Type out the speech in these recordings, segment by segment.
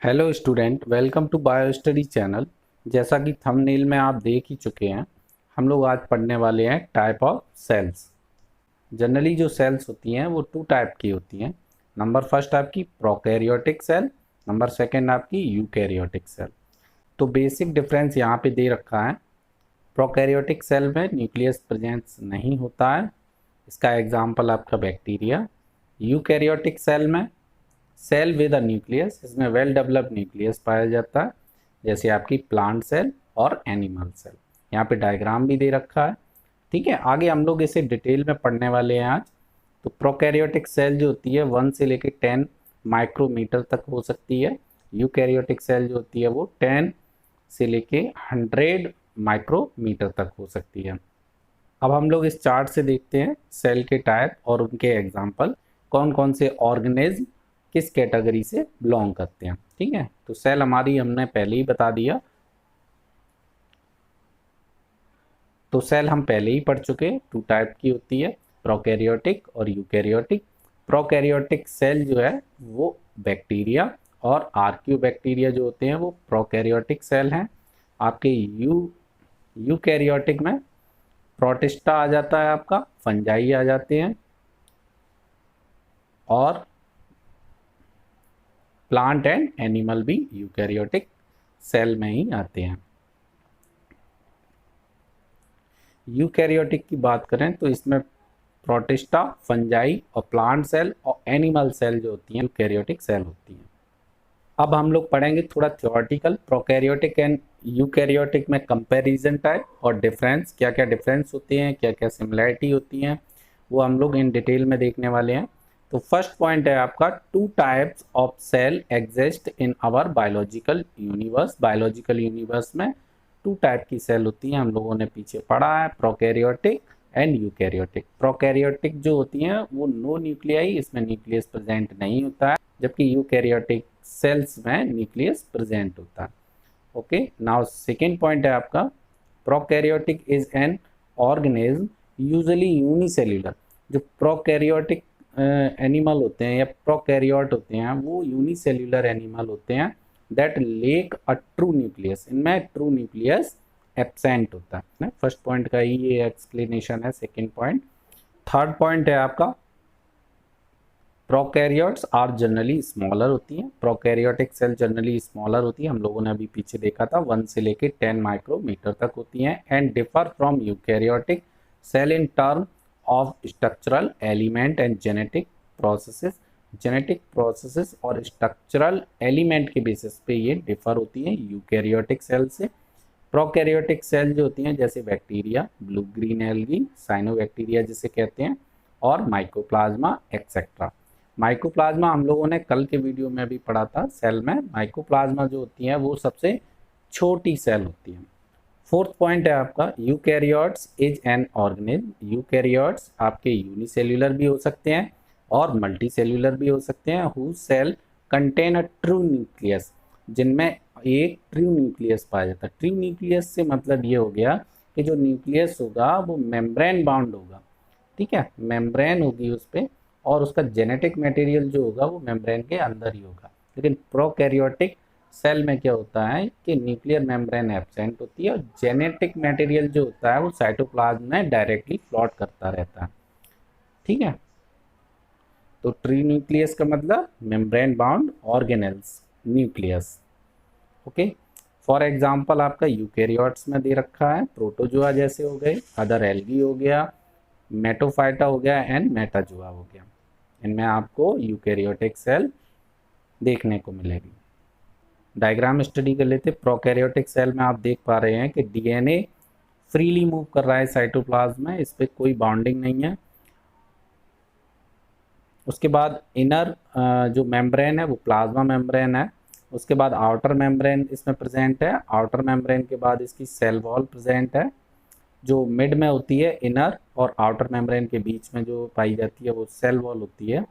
Hello student, welcome to bio study channel. जैसा कि thumbnail में आप देख ही चुके हैं, हम लोग आज पढ़ने वाले हैं टाइप ऑफ सेल्स। जनरली जो सेल्स होती हैं वो टू टाइप की होती हैं। नंबर फर्स्ट आपकी प्रोकैरियोटिक सेल, नंबर सेकंड आपकी यूकैरियोटिक सेल। तो बेसिक डिफरेंस यहाँ पे दे रखा है। प्रोकैरियोटिक सेल में न्यूक्लियस प्रेजेंस नहीं होता है, इसका एग्जाम्पल आपका बैक्टीरिया। यूकैरियोटिक सेल में सेल विद अ न्यूक्लियस, इसमें वेल डेवलप्ड न्यूक्लियस पाया जाता है, जैसे आपकी प्लांट सेल और एनिमल सेल। यहाँ पे डायग्राम भी दे रखा है। ठीक है, आगे हम लोग इसे डिटेल में पढ़ने वाले हैं आज। तो प्रोकैरियोटिक सेल जो होती है 1 से लेकर 10 माइक्रोमीटर तक हो सकती है। यूकैरियोटिक सेल जो होती है वो 10 से लेके 100 माइक्रोमीटर तक हो सकती है। अब हम लोग इस चार्ट से देखते हैं सेल के टाइप और उनके एग्जाम्पल, कौन कौन से ऑर्गेनिज्म किस कैटेगरी से बिलोंग करते हैं। ठीक है, तो सेल हमारी हमने पहले ही बता दिया। तो सेल हम पहले ही पढ़ चुके, टू टाइप की होती है, प्रोकैरियोटिक और यूकैरियोटिक। प्रोकैरियोटिक सेल जो है वो बैक्टीरिया और आर्कियोबैक्टीरिया जो होते हैं वो प्रोकैरियोटिक सेल हैं। आपके यूकैरियोटिक में प्रोटिस्टा आ जाता है, आपका फंजाई आ जाते हैं, और प्लांट एंड एनिमल भी यूकैरियोटिक सेल में ही आते हैं। यूकैरियोटिक की बात करें तो इसमें प्रोटिस्टा, फंजाई और प्लांट सेल और एनिमल सेल जो होती हैं यूकैरियोटिक सेल होती हैं। अब हम लोग पढ़ेंगे थोड़ा थ्योरेटिकल, प्रोकैरियोटिक एंड यूकैरियोटिक में कंपैरिजन टाइप और डिफरेंस, क्या क्या डिफरेंस होते हैं, क्या क्या सिमिलैरिटी होती हैं, वो हम लोग इन डिटेल में देखने वाले हैं। तो फर्स्ट पॉइंट है आपका, two types of cell exist in our biological universe. Biological universe में टू टाइप की सेल होती हैं, हम लोगों ने पीछे पढ़ा है, प्रोकैरियोटिक एंड यूकैरियोटिक। प्रोकैरियोटिक जो होती हैं वो नो न्यूक्लियाई, इसमें न्यूक्लियस प्रेजेंट नहीं होता है, जबकि यूकैरियोटिक सेल्स में न्यूक्लियस प्रेजेंट होता है। ओके, नाउ सेकेंड पॉइंट है आपका, prokaryotic is an organism usually unicellular. जो प्रोकैरियोटिक एनिमल होते हैं या प्रोकैरियोट होते हैं वो यूनिसेल्यूलर एनिमल होते हैं that lake a true nucleus, इनमें ट्रू न्यूक्लियस एब्सेंट होता है। फर्स्ट पॉइंट का ये एक्सप्लेनेशन है। सेकेंड पॉइंट, थर्ड पॉइंट है आपका, प्रोकैरियोट्स आर जनरली स्मॉलर होती हैं। प्रोकैरियोटिक सेल जनरली स्मॉलर होती है, हम लोगों ने अभी पीछे देखा था 1 से लेके 10 माइक्रोमीटर तक होती हैं। And differ from eukaryotic cell in term of structural element and genetic processes. Genetic processes और स्ट्रक्चरल एलिमेंट के बेसिस पे ये डिफर होती हैं यूकैरियोटिक सेल से। प्रोकैरियोटिक सेल जो होती हैं जैसे bacteria, blue green algae, cyanobacteria जिसे कहते हैं, और माइकोप्लाज्मा एक्सेट्रा। माइकोप्लाज्मा हम लोगों ने कल के वीडियो में भी पढ़ा था। सेल में माइकोप्लाज्मा जो होती है वो सबसे छोटी सेल होती है। फोर्थ पॉइंट है आपका, eukaryotes is an organism. Eukaryotes आपके यूनिसेल्यूलर भी हो सकते हैं और मल्टी सेल्यूलर भी हो सकते हैं, whose cell contain a true nucleus, जिनमें एक ट्रू न्यूक्लियस पाया जाता है। ट्रू न्यूक्लियस से मतलब ये हो गया कि जो न्यूक्लियस होगा वो मेम्ब्रेन बाउंड होगा। ठीक है, मेम्ब्रेन होगी उस पर, और उसका जेनेटिक मटेरियल जो होगा वो मेम्ब्रेन के अंदर ही होगा। लेकिन प्रोकैरियोटिक सेल में क्या होता है कि न्यूक्लियर मेम्ब्रेन एब्सेंट होती है और जेनेटिक मटेरियल जो होता है वो साइटोप्लाज्म में डायरेक्टली फ्लोट करता रहता है। ठीक है, तो ट्री न्यूक्लियस का मतलब membrane bound organelles nucleus. Okay, for example आपका यूकैरियोट्स में दे रखा है, प्रोटोजोआ जैसे हो गए, अदर एल्गी हो गया, मेटोफाइटा हो गया एंड मेटाजोआ हो गया। इनमें आपको यूकैरियोटिक सेल देखने को मिलेगी। डायग्राम स्टडी कर लेते। प्रोकैरियोटिक सेल में आप देख पा रहे हैं कि डीएनए फ्रीली मूव कर रहा है साइटोप्लाज्म में, इस पर कोई बाउंडिंग नहीं है। उसके बाद इनर जो मेम्ब्रेन है वो प्लाज्मा मेम्ब्रेन है। उसके बाद आउटर मेम्ब्रेन इसमें प्रेजेंट है। आउटर मेम्ब्रेन के बाद इसकी सेल वॉल प्रेजेंट है, जो मिड में होती है, इनर और आउटर मेम्ब्रेन के बीच में जो पाई जाती है वो सेल वॉल होती है।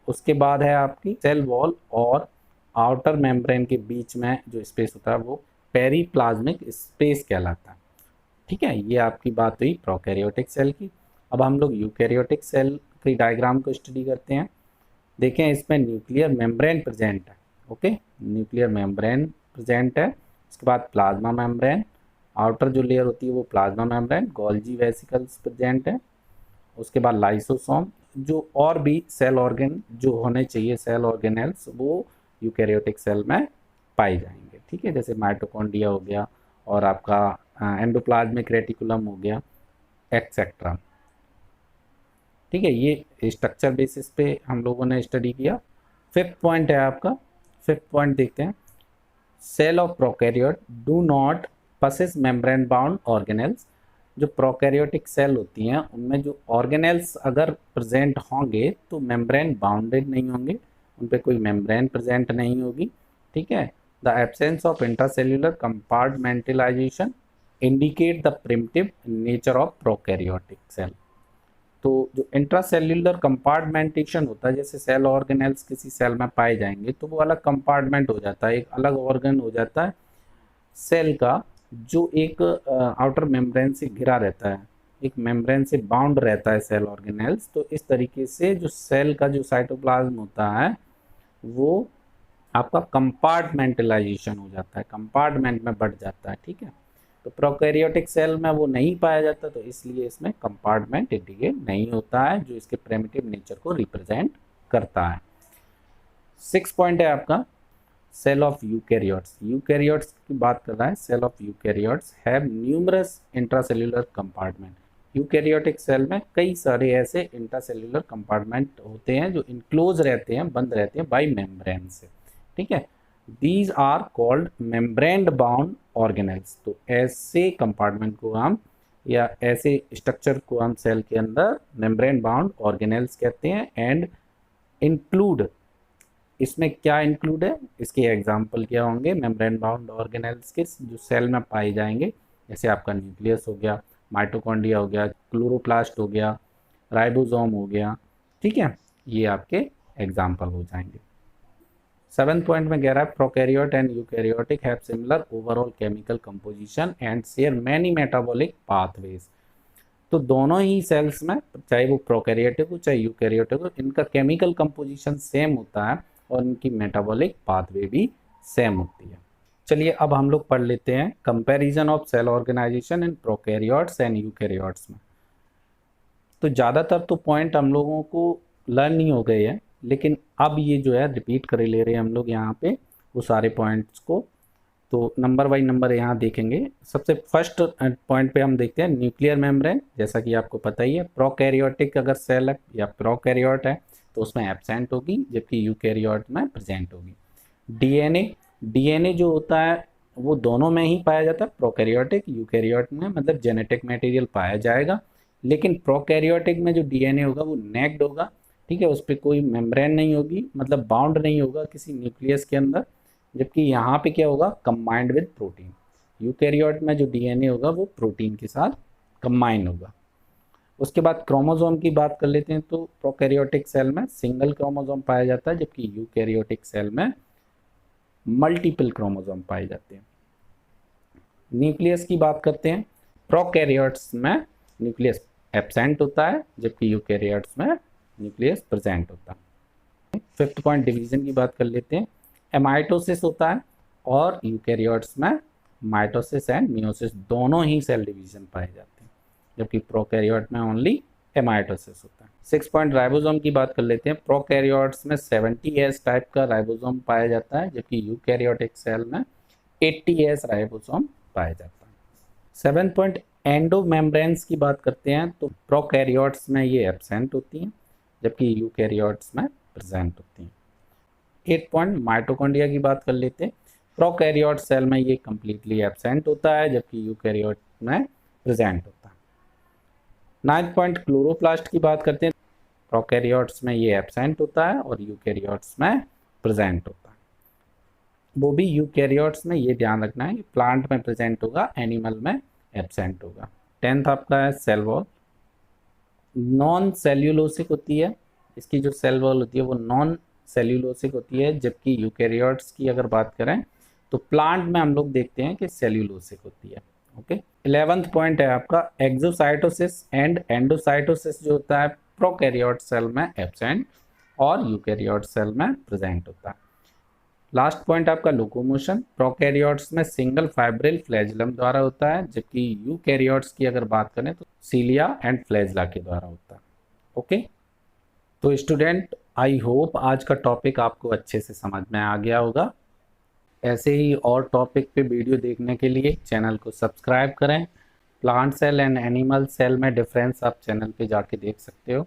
उसके बाद है आपकी सेल वॉल और आउटर मेम्ब्रेन के बीच में जो स्पेस होता है वो पेरीप्लाज्मिक स्पेस कहलाता है। ठीक है, ये आपकी बात हुई प्रोकैरियोटिक सेल की। अब हम लोग यूकैरियोटिक सेल की डायग्राम को स्टडी करते हैं। देखें, इसमें न्यूक्लियर मेम्ब्रेन प्रेजेंट है। ओके, न्यूक्लियर मेम्ब्रेन प्रेजेंट है। उसके बाद प्लाज्मा मेम्ब्रेन, आउटर जो लेयर होती है वो plasma membrane, Golgi vesicles present है। उसके बाद लाइसोसोम, जो और भी सेल ऑर्गन जो होने चाहिए सेल ऑर्गेनेल्स वो यूकैरियोटिक सेल में पाए जाएंगे, ठीक है, जैसे माइटोकॉन्ड्रिया हो गया और आपका एंडोप्लाज्मिक रेटिकुलम हो गया एक्सेट्रा, ठीक है। ये स्ट्रक्चर बेसिस पे हम लोगों ने स्टडी किया। फिफ्थ पॉइंट है आपका, फिफ्थ पॉइंट देखते हैं, cell of prokaryote do not possess membrane bound organelles. जो प्रोकैरियोटिक सेल होती हैं उनमें जो ऑर्गेनेल्स अगर प्रेजेंट होंगे तो मेम्ब्रेन बाउंडेड नहीं होंगे, उन पे कोई मेम्ब्रेन प्रेजेंट नहीं होगी, ठीक है। The absence of intracellular compartmentalisation indicate the primitive nature of prokaryotic cell. तो जो इंट्रासेल्यूलर कंपार्टमेंटेशन होता है, जैसे सेल ऑर्गेनेल्स किसी सेल में पाए जाएंगे तो वो अलग कंपार्टमेंट हो जाता है, एक अलग ऑर्गन हो जाता है सेल का, जो एक आउटर मेम्ब्रेन से घिरा रहता है, एक मेम्ब्रेन से बाउंड रहता है सेल ऑर्गेनेल्स। तो इस तरीके से जो सेल का जो साइटोप्लाज्म होता है वो आपका कंपार्टमेंटलाइजेशन हो जाता है, कंपार्टमेंट में बढ़ जाता है, ठीक है। तो प्रोकैरियोटिक सेल में वो नहीं पाया जाता, तो इसलिए इसमें कंपार्टमेंट इंडिकेट नहीं होता है, जो इसके प्रिमिटिव नेचर को रिप्रेजेंट करता है। सिक्स पॉइंट है आपका, सेल ऑफ यूकैरियोट्स। यूकैरियोट्स की बात कर रहा है, cell of eukaryotes have numerous intracellular compartment. Eukaryotic cell में कई सारे ऐसे इंट्रासेल्युलर कंपार्टमेंट होते हैं जो इनक्लोज रहते हैं, बंद रहते हैं बाय मेम्ब्रेन से, ठीक है। These are called membrane bound organelles. तो ऐसे कंपार्टमेंट को हम या ऐसे स्ट्रक्चर को हम सेल के अंदर मेम्ब्रेन बाउंड ऑर्गेनेल्स कहते हैं। एंड इंक्लूड, इसमें क्या इंक्लूड है, इसके एग्जाम्पल क्या होंगे, मेम्ब्रेन बाउंड ऑर्गेनेल्स के जो सेल में पाए जाएंगे, जैसे आपका न्यूक्लियस हो गया, माइटोकॉन्ड्रिया हो गया, क्लोरोप्लास्ट हो गया, राइबोसोम हो गया, ठीक है, ये आपके एग्जाम्पल हो जाएंगे। सेवेंथ पॉइंट में कह रहा है prokaryote and eukaryotic have similar overall chemical composition and share many metabolic pathways. तो दोनों ही सेल्स में, चाहे वो प्रोकैरियोटिक हो चाहे यूकैरियोटिक हो, इनका केमिकल कंपोजिशन सेम होता है और इनकी मेटाबॉलिक पाथवे भी सेम होती है। चलिए अब हम लोग पढ़ लेते हैं comparison of cell organisation in prokaryotes and eukaryotes में। तो ज़्यादातर तो पॉइंट हम लोगों को लर्न नहीं हो गए हैं, लेकिन अब ये जो है रिपीट कर ले रहे हैं हम लोग यहाँ पे वो सारे पॉइंट्स को। तो नंबर बाई नंबर यहाँ देखेंगे। सबसे फर्स्ट पॉइंट पे हम देखते हैं न्यूक्लियर मेम्ब्रेन। जैसा कि आपको पता ही है, प्रोकैरियोटिक अगर सेल है या प्रोकैरियोट है तो उसमें एब्सेंट होगी, जबकि यूकैरियोट में प्रेजेंट होगी। डीएनए, डीएनए जो होता है वो दोनों में ही पाया जाता है, प्रोकैरियोटिक यूकैरियोट में, मतलब जेनेटिक मटेरियल पाया जाएगा। लेकिन प्रोकैरियोटिक में जो डीएनए होगा वो नेक्ड होगा, ठीक है, उस पर कोई मेम्ब्रेन नहीं होगी, मतलब बाउंड नहीं होगा किसी न्यूक्लियस के अंदर। जबकि यहाँ पे क्या होगा, कंबाइंड विद प्रोटीन। यूकैरियोट में जो डीएनए होगा वो प्रोटीन के साथ कंबाइन होगा। उसके बाद क्रोमोसोम की बात कर लेते हैं। तो प्रोकैरियोटिक सेल में सिंगल क्रोमोसोम पाया जाता है, जबकि यूकैरियोटिक सेल में मल्टीपल क्रोमोसोम पाए जाते हैं। न्यूक्लियस की बात करते हैं। प्रोकैरियोट्स में न्यूक्लियस एब्सेंट होता है, जबकि यूकैरियोट्स में न्यूक्लियस प्रेजेंट होता है। फिफ्थ पॉइंट डिवीजन की बात कर लेते हैं। एमाइटोसिस होता है और यूकैरियोट्स में माइटोसिस एंड मियोसिस दोनों ही सेल डिवीजन पाए जाते हैं, जबकि प्रोकैरियोट में ओनली एमाइटोसिस होता है। सिक्स पॉइंट राइबोसोम की बात कर लेते हैं। प्रोकैरियोट्स में 70S टाइप का राइबोसोम पाया जाता है, जबकि यूकैरियोटिक सेल में 80S राइबोसोम पाया जाता है। सेवन पॉइंट एंडो मेम्ब्रेन्स की बात करते हैं। तो प्रोकैरियोट्स में ये एब्सेंट होती हैं, जबकि यूकैरियोट्स में प्रेजेंट होती हैं। 8 पॉइंट माइटोकॉन्ड्रिया की बात कर लेते हैं। प्रोकैरियोट सेल में ये कम्प्लीटली एब्सेंट होता है, जबकि यूकैरियोट में प्रेजेंट होता है। 9 पॉइंट क्लोरोप्लास्ट की बात करते हैं। प्रोकैरियोट्स में ये एब्सेंट होता है और यूकैरियोट्स में प्रेजेंट होता है। वो भी यूकैरियोट्स में ये ध्यान रखना है कि प्लांट में प्रेजेंट होगा, एनिमल में एब्सेंट होगा। 10th आपका है सेल वॉल। नॉन सेल्यूलोसिक होती है, इसकी जो सेल वॉल होती है वो नॉन सेल्यूलोसिक होती है, जबकि यूकैरियोट्स की अगर बात करें तो प्लांट में हम लोग देखते हैं कि सेल्यूलोसिक होती है। ओके। 11th पॉइंट है आपका एक्सोसाइटोसिस एंड एंडोसाइटोसिस, जो होता है प्रोकैरियोट सेल में एब्सेंट और यूकैरियोट सेल में प्रेजेंट होता है। लास्ट पॉइंट आपका लोकोमोशन। प्रोकैरियोट्स में सिंगल फाइब्रिल फ्लैजिलम द्वारा होता है, जबकि यूकैरियोट्स की अगर बात करें तो सीलिया एंड फ्लैजिला के द्वारा होता है। ओके, तो स्टूडेंट आई होप आज का टॉपिक आपको अच्छे से समझ में आ गया होगा। ऐसे ही और टॉपिक पे वीडियो देखने के लिए चैनल को सब्सक्राइब करें। Plant cell and animal cell में डिफरेंस आप चैनल पे जाके देख सकते हो।